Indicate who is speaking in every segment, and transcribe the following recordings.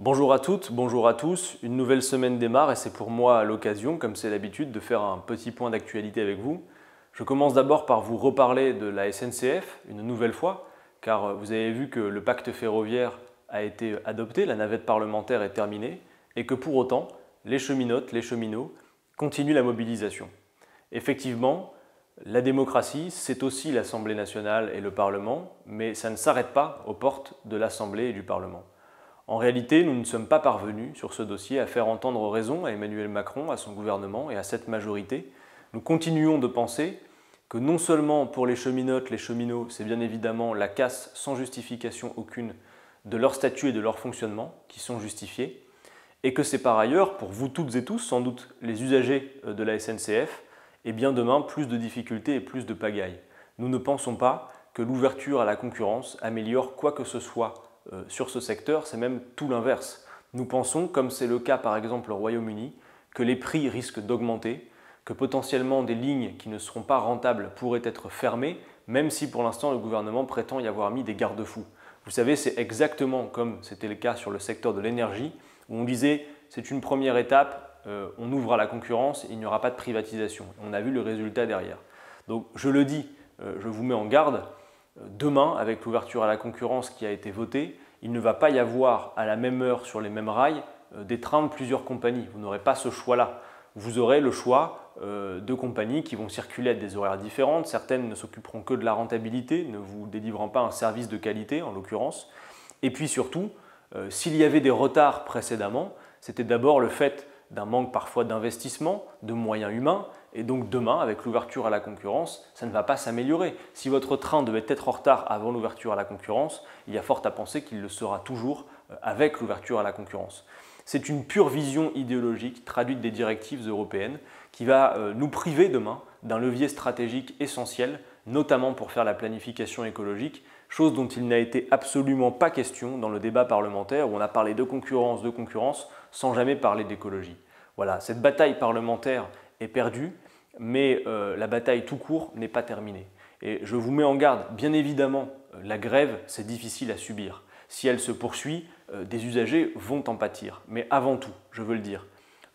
Speaker 1: Bonjour à toutes, bonjour à tous. Une nouvelle semaine démarre et c'est pour moi l'occasion, comme c'est l'habitude, de faire un petit point d'actualité avec vous. Je commence d'abord par vous reparler de la SNCF, une nouvelle fois, car vous avez vu que le pacte ferroviaire a été adopté, la navette parlementaire est terminée, et que pour autant, les cheminotes, les cheminots continuent la mobilisation. Effectivement, la démocratie, c'est aussi l'Assemblée nationale et le Parlement, mais ça ne s'arrête pas aux portes de l'Assemblée et du Parlement. En réalité, nous ne sommes pas parvenus sur ce dossier à faire entendre raison à Emmanuel Macron, à son gouvernement et à cette majorité. Nous continuons de penser que non seulement pour les cheminotes, les cheminots, c'est bien évidemment la casse sans justification aucune de leur statut et de leur fonctionnement qui sont justifiés, et que c'est par ailleurs, pour vous toutes et tous, sans doute les usagers de la SNCF, et bien demain plus de difficultés et plus de pagaille. Nous ne pensons pas que l'ouverture à la concurrence améliore quoi que ce soit sur ce secteur, c'est même tout l'inverse. Nous pensons, comme c'est le cas par exemple au Royaume-Uni, que les prix risquent d'augmenter, que potentiellement des lignes qui ne seront pas rentables pourraient être fermées, même si pour l'instant le gouvernement prétend y avoir mis des garde-fous. Vous savez, c'est exactement comme c'était le cas sur le secteur de l'énergie, où on disait c'est une première étape, on ouvre à la concurrence, il n'y aura pas de privatisation. On a vu le résultat derrière. Donc je le dis, je vous mets en garde, demain, avec l'ouverture à la concurrence qui a été votée, il ne va pas y avoir à la même heure sur les mêmes rails des trains de plusieurs compagnies. Vous n'aurez pas ce choix-là. Vous aurez le choix de compagnies qui vont circuler à des horaires différentes. Certaines ne s'occuperont que de la rentabilité, ne vous délivrant pas un service de qualité en l'occurrence. Et puis surtout, s'il y avait des retards précédemment, c'était d'abord le fait d'un manque parfois d'investissement, de moyens humains, et donc demain, avec l'ouverture à la concurrence, ça ne va pas s'améliorer. Si votre train devait être en retard avant l'ouverture à la concurrence, il y a fort à penser qu'il le sera toujours avec l'ouverture à la concurrence. C'est une pure vision idéologique traduite des directives européennes qui va nous priver demain d'un levier stratégique essentiel, notamment pour faire la planification écologique, chose dont il n'a été absolument pas question dans le débat parlementaire où on a parlé de concurrence, sans jamais parler d'écologie. Voilà, cette bataille parlementaire est perdue, mais la bataille tout court n'est pas terminée. Et je vous mets en garde, bien évidemment, la grève, c'est difficile à subir. Si elle se poursuit, des usagers vont en pâtir. Mais avant tout, je veux le dire,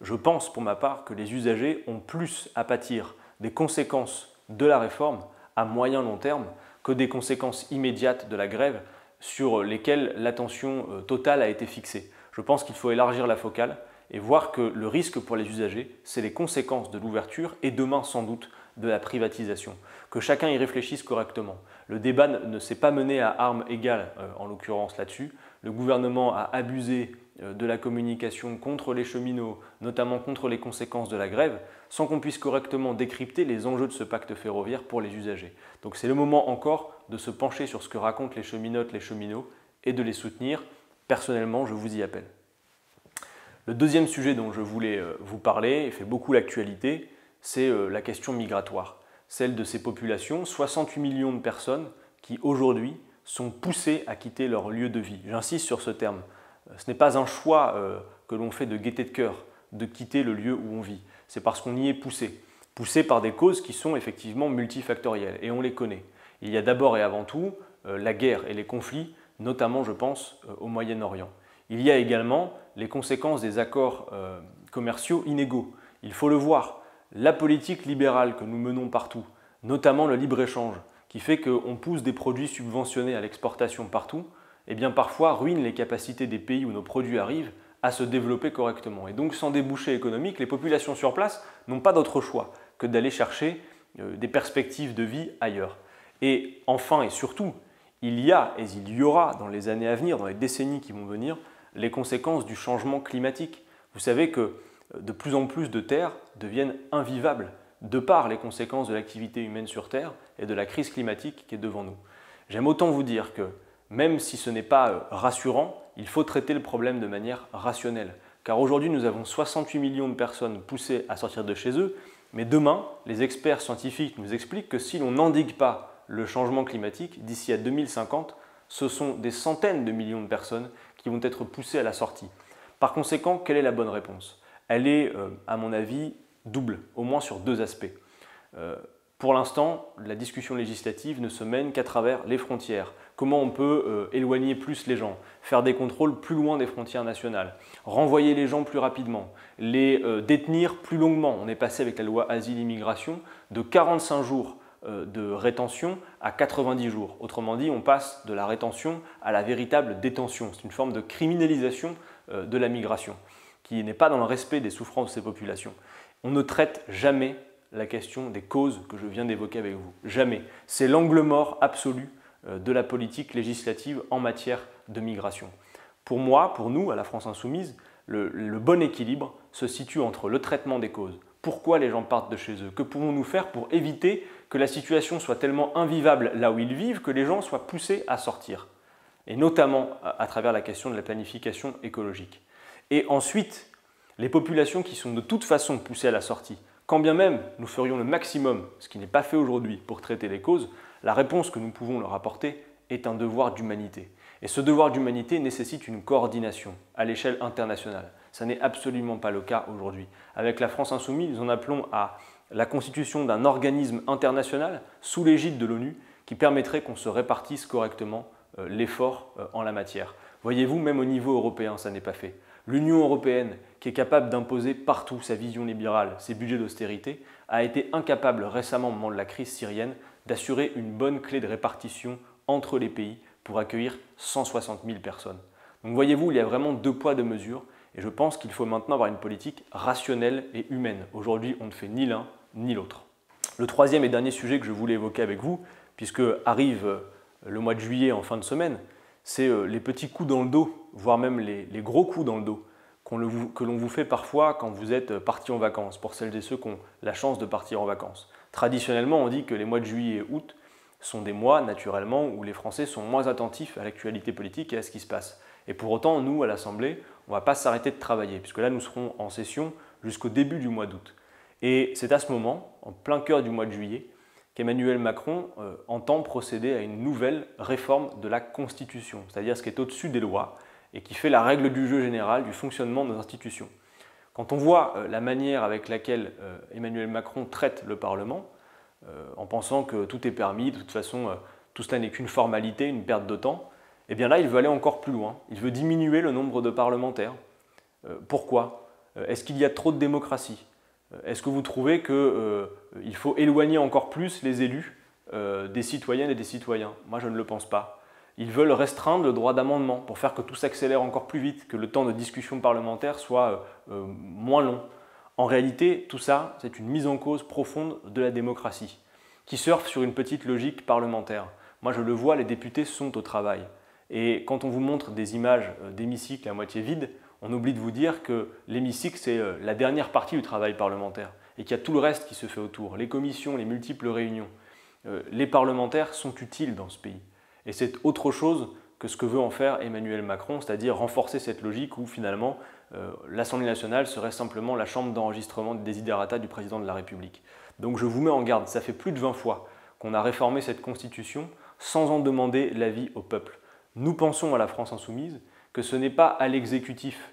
Speaker 1: je pense pour ma part que les usagers ont plus à pâtir des conséquences de la réforme à moyen long terme que des conséquences immédiates de la grève sur lesquelles l'attention totale a été fixée. Je pense qu'il faut élargir la focale et voir que le risque pour les usagers, c'est les conséquences de l'ouverture et demain sans doute de la privatisation. Que chacun y réfléchisse correctement. Le débat ne s'est pas mené à armes égales en l'occurrence là-dessus. Le gouvernement a abusé de la communication contre les cheminots, notamment contre les conséquences de la grève, sans qu'on puisse correctement décrypter les enjeux de ce pacte ferroviaire pour les usagers. Donc c'est le moment encore de se pencher sur ce que racontent les cheminotes, les cheminots et de les soutenir. Personnellement, je vous y appelle. Le deuxième sujet dont je voulais vous parler, et fait beaucoup l'actualité, c'est la question migratoire. Celle de ces populations, 68 millions de personnes qui aujourd'hui sont poussées à quitter leur lieu de vie. J'insiste sur ce terme. Ce n'est pas un choix que l'on fait de gaieté de cœur, de quitter le lieu où on vit. C'est parce qu'on y est poussé. Poussé par des causes qui sont effectivement multifactorielles, et on les connaît. Il y a d'abord et avant tout la guerre et les conflits, notamment je pense au Moyen-Orient. Il y a également les conséquences des accords commerciaux inégaux. Il faut le voir, la politique libérale que nous menons partout, notamment le libre-échange, qui fait qu'on pousse des produits subventionnés à l'exportation partout, eh bien parfois ruine les capacités des pays où nos produits arrivent à se développer correctement. Et donc sans débouchés économiques, les populations sur place n'ont pas d'autre choix que d'aller chercher des perspectives de vie ailleurs. Et enfin et surtout, il y a et il y aura dans les années à venir, dans les décennies qui vont venir, les conséquences du changement climatique. Vous savez que de plus en plus de terres deviennent invivables de par les conséquences de l'activité humaine sur Terre et de la crise climatique qui est devant nous. J'aime autant vous dire que même si ce n'est pas rassurant, il faut traiter le problème de manière rationnelle. Car aujourd'hui, nous avons 68 millions de personnes poussées à sortir de chez eux, mais demain, les experts scientifiques nous expliquent que si l'on n'endigue pas le changement climatique, d'ici à 2050, ce sont des centaines de millions de personnes qui vont être poussées à la sortie. Par conséquent, quelle est la bonne réponse? Elle est, à mon avis, double, au moins sur deux aspects. Pour l'instant, la discussion législative ne se mène qu'à travers les frontières, comment on peut éloigner plus les gens, faire des contrôles plus loin des frontières nationales, renvoyer les gens plus rapidement, les détenir plus longuement. On est passé avec la loi Asile-Immigration de 45 jours de rétention à 90 jours. Autrement dit, on passe de la rétention à la véritable détention. C'est une forme de criminalisation de la migration qui n'est pas dans le respect des souffrances de ces populations. On ne traite jamais la question des causes que je viens d'évoquer avec vous. Jamais. C'est l'angle mort absolu de la politique législative en matière de migration. Pour moi, pour nous, à la France Insoumise, le bon équilibre se situe entre le traitement des causes. Pourquoi les gens partent de chez eux? Que pouvons-nous faire pour éviter que la situation soit tellement invivable là où ils vivent que les gens soient poussés à sortir? Et notamment à travers la question de la planification écologique. Et ensuite, les populations qui sont de toute façon poussées à la sortie, quand bien même nous ferions le maximum, ce qui n'est pas fait aujourd'hui, pour traiter les causes, la réponse que nous pouvons leur apporter est un devoir d'humanité. Et ce devoir d'humanité nécessite une coordination à l'échelle internationale. Ça n'est absolument pas le cas aujourd'hui. Avec la France Insoumise, nous en appelons à la constitution d'un organisme international sous l'égide de l'ONU qui permettrait qu'on se répartisse correctement l'effort en la matière. Voyez-vous, même au niveau européen, ça n'est pas fait. L'Union européenne, qui est capable d'imposer partout sa vision libérale, ses budgets d'austérité, a été incapable récemment au moment de la crise syrienne d'assurer une bonne clé de répartition entre les pays pour accueillir 160 000 personnes. Donc voyez-vous, il y a vraiment deux poids, deux mesures, et je pense qu'il faut maintenant avoir une politique rationnelle et humaine. Aujourd'hui, on ne fait ni l'un ni l'autre. Le troisième et dernier sujet que je voulais évoquer avec vous, puisque arrive le mois de juillet en fin de semaine, c'est les petits coups dans le dos, voire même les gros coups dans le dos que l'on vous fait parfois quand vous êtes parti en vacances, pour celles et ceux qui ont la chance de partir en vacances. Traditionnellement, on dit que les mois de juillet et août sont des mois, naturellement, où les Français sont moins attentifs à l'actualité politique et à ce qui se passe. Et pour autant, nous, à l'Assemblée, on ne va pas s'arrêter de travailler, puisque là, nous serons en session jusqu'au début du mois d'août. Et c'est à ce moment, en plein cœur du mois de juillet, qu'Emmanuel Macron entend procéder à une nouvelle réforme de la Constitution, c'est-à-dire ce qui est au-dessus des lois et qui fait la règle du jeu général du fonctionnement de nos institutions. Quand on voit la manière avec laquelle Emmanuel Macron traite le Parlement, en pensant que tout est permis, de toute façon tout cela n'est qu'une formalité, une perte de temps, et bien là il veut aller encore plus loin, il veut diminuer le nombre de parlementaires. Pourquoi? Est-ce qu'il y a trop de démocratie? Est-ce que vous trouvez qu'il faut éloigner encore plus les élus des citoyennes et des citoyens? Moi, je ne le pense pas. Ils veulent restreindre le droit d'amendement pour faire que tout s'accélère encore plus vite, que le temps de discussion parlementaire soit moins long. En réalité, tout ça, c'est une mise en cause profonde de la démocratie, qui surfe sur une petite logique parlementaire. Moi, je le vois, les députés sont au travail. Et quand on vous montre des images d'hémicycle à moitié vide, on oublie de vous dire que l'hémicycle, c'est la dernière partie du travail parlementaire et qu'il y a tout le reste qui se fait autour, les commissions, les multiples réunions. Les parlementaires sont utiles dans ce pays. Et c'est autre chose que ce que veut en faire Emmanuel Macron, c'est-à-dire renforcer cette logique où finalement l'Assemblée nationale serait simplement la chambre d'enregistrement des desiderata du président de la République. Donc je vous mets en garde, ça fait plus de 20 fois qu'on a réformé cette Constitution sans en demander l'avis au peuple. Nous pensons à la France Insoumise que ce n'est pas à l'exécutif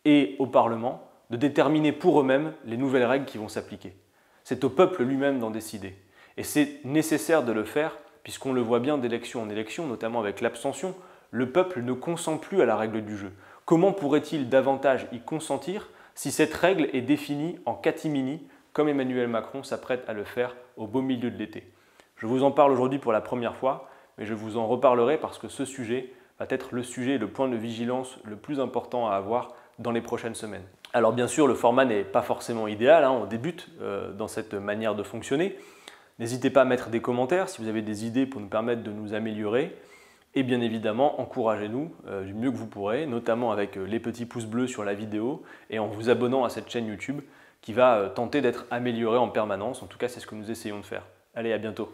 Speaker 1: et au Parlement de déterminer pour eux-mêmes les nouvelles règles qui vont s'appliquer. C'est au peuple lui-même d'en décider. Et c'est nécessaire de le faire puisqu'on le voit bien d'élection en élection, notamment avec l'abstention, le peuple ne consent plus à la règle du jeu. Comment pourrait-il davantage y consentir si cette règle est définie en catimini, comme Emmanuel Macron s'apprête à le faire au beau milieu de l'été? Je vous en parle aujourd'hui pour la première fois, mais je vous en reparlerai parce que ce sujet va être le sujet et le point de vigilance le plus important à avoir dans les prochaines semaines. Alors bien sûr, le format n'est pas forcément idéal, on débute dans cette manière de fonctionner. N'hésitez pas à mettre des commentaires si vous avez des idées pour nous permettre de nous améliorer. Et bien évidemment, encouragez-nous du mieux que vous pourrez, notamment avec les petits pouces bleus sur la vidéo et en vous abonnant à cette chaîne YouTube qui va tenter d'être améliorée en permanence. En tout cas, c'est ce que nous essayons de faire. Allez, à bientôt.